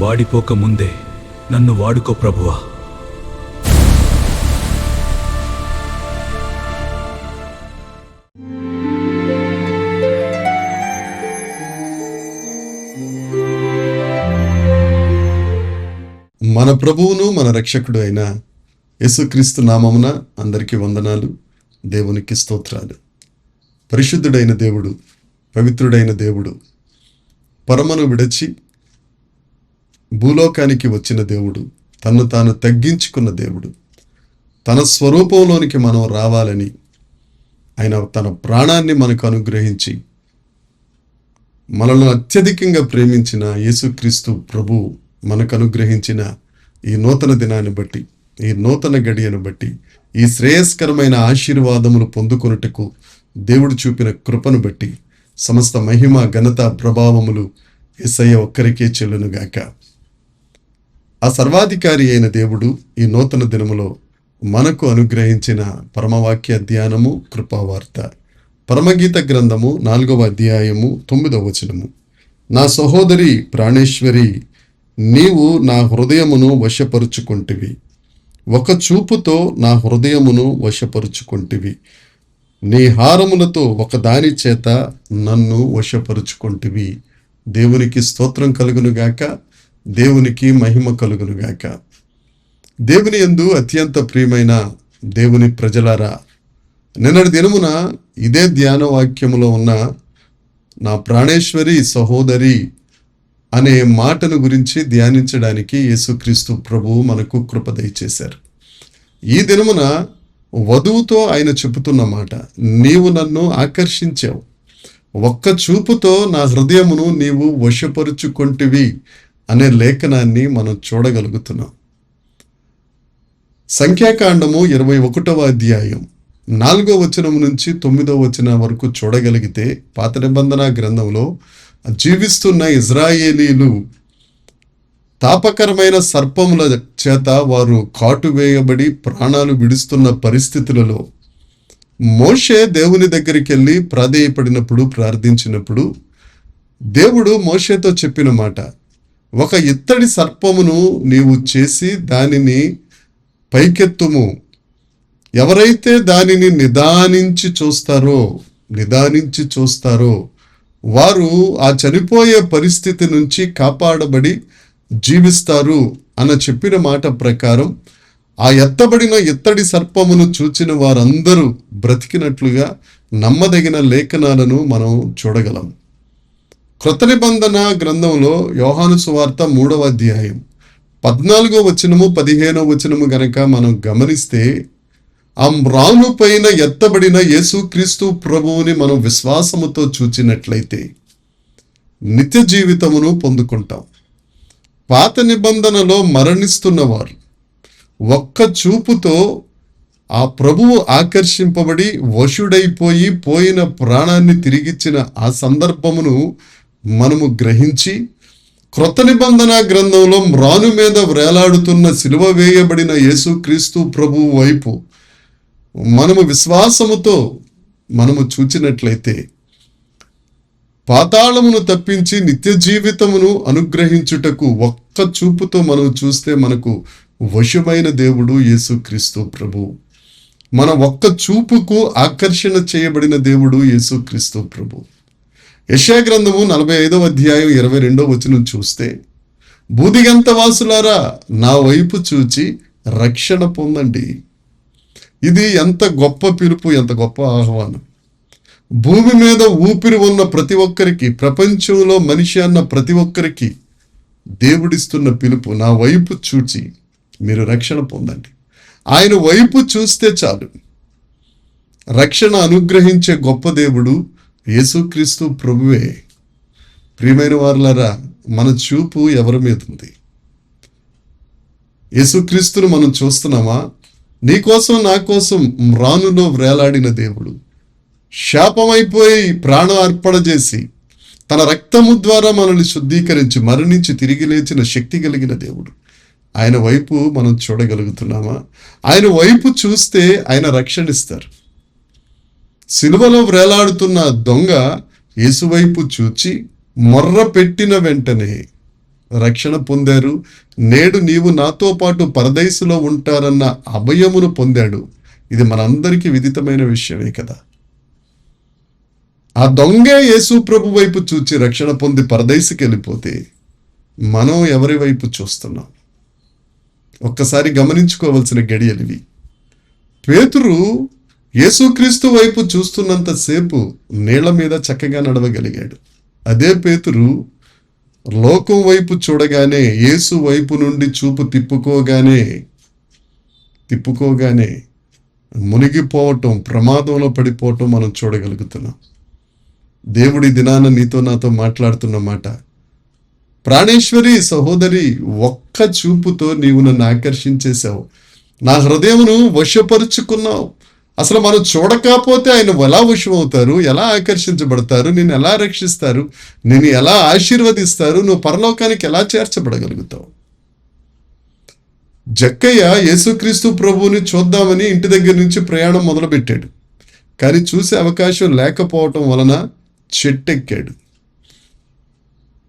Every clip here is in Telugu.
వాడిపోక ముందే నన్ను వాడుకో ప్రభువా. మన ప్రభువును మన రక్షకుడు అయిన యేసుక్రీస్తు నామమున అందరికీ వందనాలు, దేవునికి స్తోత్రాలు. పరిశుద్ధుడైన దేవుడు, పవిత్రుడైన దేవుడు, పరమను విడచి భూలోకానికి వచ్చిన దేవుడు, తన్ను తాను తగ్గించుకున్న దేవుడు, తన స్వరూపంలోనికి మనం రావాలని ఆయన తన ప్రాణాన్ని మనకు అనుగ్రహించి మనల్ని అత్యధికంగా ప్రేమించిన యేసుక్రీస్తు ప్రభు మనకు అనుగ్రహించిన ఈ నూతన దినాన్ని బట్టి, ఈ నూతన గడియను బట్టి, ఈ శ్రేయస్కరమైన ఆశీర్వాదములు పొందుకొనుటకు దేవుడు చూపిన కృపను బట్టి సమస్త మహిమ, ఘనత, ప్రభావములు యేసయ్య ఒక్కరికే చెల్లునుగాక. ఆ సర్వాధికారి అయిన దేవుడు ఈ నూతన దినములో మనకు అనుగ్రహించిన పరమవాక్య ధ్యానము, కృపావార్త, పరమగీత గ్రంథము 4వ అధ్యాయము 9వ వచనము. నా సహోదరి ప్రాణేశ్వరి, నీవు నా హృదయమును వశపరుచుకొంటివి, ఒక చూపుతో నా హృదయమును వశపరుచుకొంటివి, నీ హారములతో ఒక దాని చేత నన్ను వశపరుచుకొంటివి. దేవునికి స్తోత్రం కలుగునుగాక, దేవునికి మహిమ కలుగునుగాక. దేవుని యందు అత్యంత ప్రియమైన దేవుని ప్రజలారా, నిన్నటి దినమున ఇదే ధ్యాన వాక్యములో ఉన్న నా ప్రాణేశ్వరి సహోదరి అనే మాటను గురించి ధ్యానించడానికి యేసుక్రీస్తు ప్రభువు మనకు కృప దయచేశారు. ఈ దినమున వధువుతో ఆయన చెబుతున్న మాట, నీవు నన్ను ఆకర్షించావు, ఒక్క చూపుతో నా హృదయమును నీవు వశపరుచుకొంటివి అనే లేఖనాన్ని మనం చూడగలుగుతున్నాం. సంఖ్యాకాండము 21వ అధ్యాయం 4వ వచనం నుంచి 9వ వచనం వరకు చూడగలిగితే, పాత నిబంధన గ్రంథంలో జీవిస్తున్న ఇజ్రాయేలీలు తాపకరమైన సర్పముల చేత వారు కాటు వేయబడి ప్రాణాలు విడుస్తున్న పరిస్థితులలో మోషే దేవుని దగ్గరికి వెళ్ళి ప్రాధేయపడినప్పుడు, ప్రార్థించినప్పుడు దేవుడు మోషేతో చెప్పిన మాట, ఒక ఇత్తడి సర్పమును నీవు చేసి దానిని పైకెత్తుము, ఎవరైతే దానిని నిదానించి చూస్తారో వారు ఆ చనిపోయే పరిస్థితి నుంచి కాపాడబడి జీవిస్తారు అన్న చెప్పిన మాట ప్రకారం ఆ ఎత్తబడిన ఇత్తడి సర్పమును చూచిన వారందరూ బ్రతికినట్లుగా నమ్మదగిన లేఖనాలను మనం చూడగలం. క్రొత్త నిబంధన గ్రంథంలో యోహాను సువార్త 3వ అధ్యాయం 14వ వచనము 15వ వచనము గనక మనం గమనిస్తే, ఆ మ్రాను పైన ఎత్తబడిన యేసుక్రీస్తు ప్రభువుని మనం విశ్వాసముతో చూచినట్లయితే నిత్య జీవితమును పొందుకుంటాం. పాత నిబంధనలో మరణిస్తున్నవారు ఒక్క చూపుతో ఆ ప్రభువు ఆకర్షింపబడి వశుడైపోయి పోయిన ప్రాణాన్ని తిరిగిచ్చిన ఆ సందర్భమును మనము గ్రహించి, క్రొత్త నిబంధన గ్రంథంలో మ్రాను మీద వేలాడుతున్న సిలువ వేయబడిన యేసుక్రీస్తు ప్రభువు వైపు మనము విశ్వాసముతో మనము చూచినట్లయితే పాతాళమును తప్పించి నిత్య జీవితమును అనుగ్రహించుటకు ఒక్క చూపుతో మనం చూస్తే మనకు వశమైన దేవుడు యేసుక్రీస్తు ప్రభు. మన ఒక్క చూపుకు ఆకర్షణ చేయబడిన దేవుడు యేసుక్రీస్తు ప్రభు. యెషయా గ్రంథము 45వ అధ్యాయం 22వ వచనం చూస్తే, బూదిగంత వాసులారా నా వైపు చూచి రక్షణ పొందండి. ఇది ఎంత గొప్ప పిలుపు, ఎంత గొప్ప ఆహ్వానం. భూమి మీద ఊపిరి ఉన్న ప్రతి ఒక్కరికి, ప్రపంచంలో మనిషి అన్న ప్రతి ఒక్కరికి దేవుడిస్తున్న పిలుపు, నా వైపు చూచి మీరు రక్షణ పొందండి. ఆయన వైపు చూస్తే చాలు, రక్షణ అనుగ్రహించే గొప్ప దేవుడు యేసుక్రీస్తు ప్రభువే. ప్రియమైన వారులారా, మన చూపు ఎవరి మీద ఉంది? యేసుక్రీస్తును మనం చూస్తున్నామా? నీకోసం నా కోసం మ్రానులో వేలాడిన దేవుడు, శాపమైపోయి ప్రాణం అర్పణ చేసి తన రక్తము ద్వారా మనల్ని శుద్ధీకరించి మరణించి తిరిగి లేచిన శక్తి కలిగిన దేవుడు. ఆయన వైపు మనం చూడగలుగుతున్నామా? ఆయన వైపు చూస్తే ఆయన రక్షణిస్తారు. సిలువలో వేలాడుతున్న దొంగ యేసు వైపు చూచి మొర్ర పెట్టిన వెంటనే రక్షణ పొందారు. నేడు నీవు నాతో పాటు పరదేశులో ఉంటారన్న అభయమును పొందాడు. ఇది మనందరికీ విదితమైన విషయమే కదా. ఆ దొంగే యేసు ప్రభు వైపు చూచి రక్షణ పొంది పరదేశికి వెళ్ళిపోతే మనం ఎవరి వైపు చూస్తున్నాం? ఒక్కసారి గమనించుకోవలసిన గడియలివి. పేతురు యేసుక్రీస్తు వైపు చూస్తున్నంతసేపు నీళ్ల మీద చక్కగా నడవగలిగాడు. అదే పేతురు లోకం వైపు చూడగానే, యేసు వైపు నుండి చూపు తిప్పుకోగానే మునిగిపోవటం, ప్రమాదంలో పడిపోవటం మనం చూడగలుగుతున్నాం. దేవుడి దినాన నీతో నాతో మాట్లాడుతున్న మాట, ప్రాణేశ్వరి సహోదరి, ఒక్క చూపుతో నీవు నన్ను ఆకర్షించేశావు, నా హృదయమును వశపరుచుకున్నావు. అసలు మనం చూడకపోతే ఆయన ఎలా వశం అవుతారు? ఎలా ఆకర్షించబడతారు? నిన్ను ఎలా రక్షిస్తారు? నిన్ను ఎలా ఆశీర్వదిస్తారు? నువ్వు పరలోకానికి ఎలా చేర్చబడగలుగుతావు? జక్కయ్య యేసుక్రీస్తు ప్రభువుని చూద్దామని ఇంటి దగ్గర నుంచి ప్రయాణం మొదలుపెట్టాడు. కానీ చూసే అవకాశం లేకపోవటం వలన చెట్టెక్కాడు.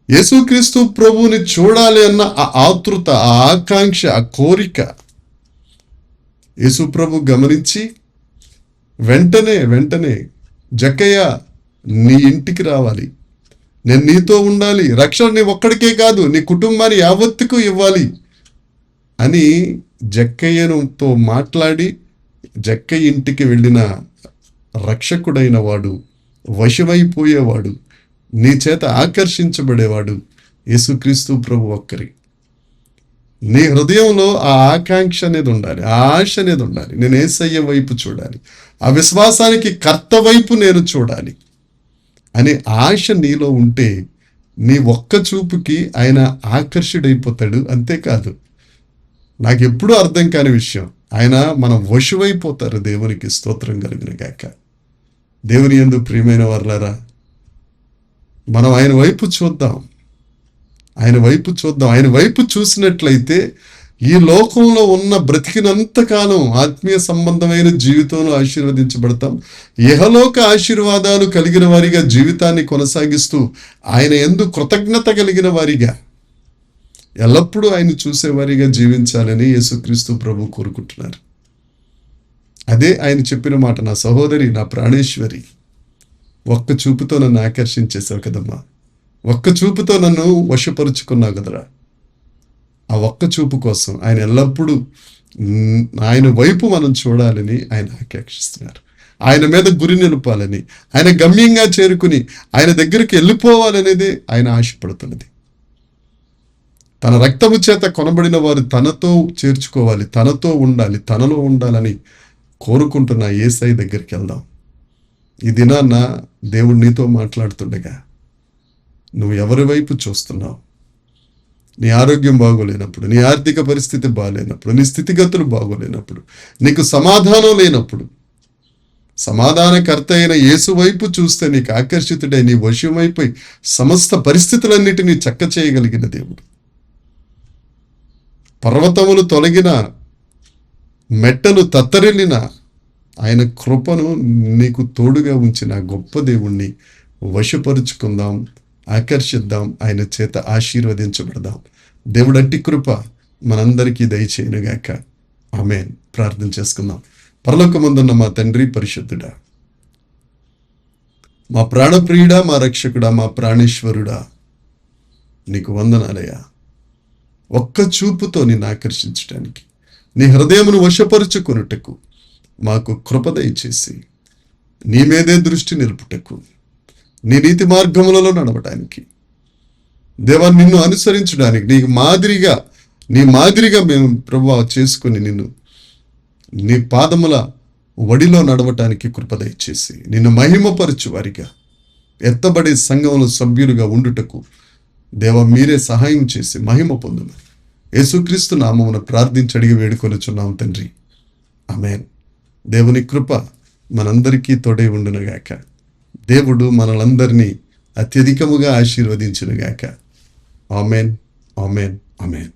యేసుక్రీస్తు ప్రభువుని చూడాలి అన్న ఆ ఆతృత, ఆ ఆకాంక్ష, ఆ కోరిక యేసు ప్రభు గమనించి వెంటనే జక్కయ్య, నీ ఇంటికి రావాలి, నేను నీతో ఉండాలి, రక్షణ నీ ఒక్కడికే కాదు నీ కుటుంబాన్ని యావత్తుకు ఇవ్వాలి అని జక్కయ్యతో మాట్లాడి జక్కయ్య ఇంటికి వెళ్ళిన రక్షకుడైన వాడు, వశమైపోయేవాడు, నీ చేత ఆకర్షించబడేవాడు యేసుక్రీస్తు ప్రభు ఒక్కరి. నీ హృదయంలో ఆ ఆకాంక్ష అనేది ఉండాలి, ఆ ఆశ అనేది ఉండాలి. నేను యేసయ్య వైపు చూడాలి, ఆ విశ్వాసానికి కర్త వైపు నేను చూడాలి అనే ఆశ నీలో ఉంటే నీ ఒక్క చూపుకి ఆయన ఆకర్షుడైపోతాడు. అంతేకాదు, నాకు ఎప్పుడూ అర్థం కాని విషయం, ఆయన మనం వశువైపోతారు. దేవునికి స్తోత్రం కలుగును గాక. దేవుని యందు ప్రియమైన వారలారా, మనం ఆయన వైపు చూద్దాం. ఆయన వైపు చూసినట్లయితే ఈ లోకంలో ఉన్న బ్రతికినంతకాలం ఆత్మీయ సంబంధమైన జీవితంలో ఆశీర్వదించబడతాం. ఇహలోక ఆశీర్వాదాలు కలిగిన వారిగా జీవితాన్ని కొనసాగిస్తూ ఆయన యందు కృతజ్ఞత కలిగిన వారిగా ఎల్లప్పుడూ ఆయన చూసేవారిగా జీవించాలని యేసుక్రీస్తు ప్రభు కోరుకుంటున్నారు. అదే ఆయన చెప్పిన మాట, నా సహోదరి, నా ప్రాణేశ్వరి, ఒక్క చూపుతో నన్ను ఆకర్షించేశావు కదమ్మా, ఒక్క చూపుతో నన్ను వశపరుచుకున్నావు కదరా. ఆ ఒక్క చూపు కోసం ఆయన ఎల్లప్పుడూ ఆయన వైపు మనం చూడాలని ఆయన ఆకాంక్షిస్తున్నారు. ఆయన మీద గురి నిలపాలని, ఆయన గమ్యంగా చేరుకుని ఆయన దగ్గరికి వెళ్ళిపోవాలనేది ఆయన ఆశపడుతున్నది. తన రక్తము చేత కొనబడిన వారు తనతో చేర్చుకోవాలి, తనతో ఉండాలి, తనలో ఉండాలని కోరుకుంటున్న యేసయ్య దగ్గరికి వెళ్దాం. ఈ దినాన్న దేవుడు నీతో మాట్లాడుతుండగా నువ్వు ఎవరి వైపు చూస్తున్నావు? నీ ఆరోగ్యం బాగోలేనప్పుడు, నీ ఆర్థిక పరిస్థితి బాగోలేనప్పుడు, నీ స్థితిగతులు బాగోలేనప్పుడు, నీకు సమాధానం లేనప్పుడు, సమాధానకర్త అయిన యేసు వైపు చూస్తే నీకు ఆకర్షితుడై నీ వశమైపోయి సమస్త పరిస్థితులన్నిటినీ చక్క చేయగలిగిన దేవుడు. పర్వతములు తొలగిన, మెట్టలు తత్తరిల్లిన ఆయన కృపను నీకు తోడుగా ఉంచిన గొప్ప దేవుణ్ణి వశపరుచుకుందాం, ఆకర్షిద్దాం, ఆయన చేత ఆశీర్వదించబడదాం. దేవుడు అట్టి కృప మనందరికీ దయచేయునుగాక. ఆమేన్. ప్రార్థన చేసుకుందాం. పరలోకమందున్న మా తండ్రి పరిశుద్ధుడా, మా ప్రాణప్రియుడా, మా రక్షకుడా, మా ప్రాణేశ్వరుడా, నీకు వందనాలయ్యా. ఒక్క చూపుతో నిన్ను ఆకర్షించడానికి, నీ హృదయమును వశపరుచుకొనుటకు మాకు కృప దయచేసి నీ మీదే దృష్టి నిలుపుటకు, నీ నీతి మార్గములలో నడవడానికి, దేవా నిన్ను అనుసరించడానికి, నీ మాదిరిగా మేము ప్రభువా చేసుకుని నిన్ను నీ పాదముల వడిలో నడవటానికి కృప దయచేసి నిన్ను మహిమపరచు వారిగా, ఎత్తబడే సంఘంలో సభ్యులుగా ఉండుటకు దేవా మీరే సహాయం చేసి మహిమ పొందును. యేసుక్రీస్తు నామమున ప్రార్థించి అడిగి వేడుకొనుచున్నాము తండ్రి. ఆమేన్. దేవుని కృప మనందరికీ తోడై ఉండునుగాక. దేవుడు మనలందరినీ అత్యధికముగా ఆశీర్వదించునుగాక. ఆమేన్, ఆమేన్, ఆమేన్.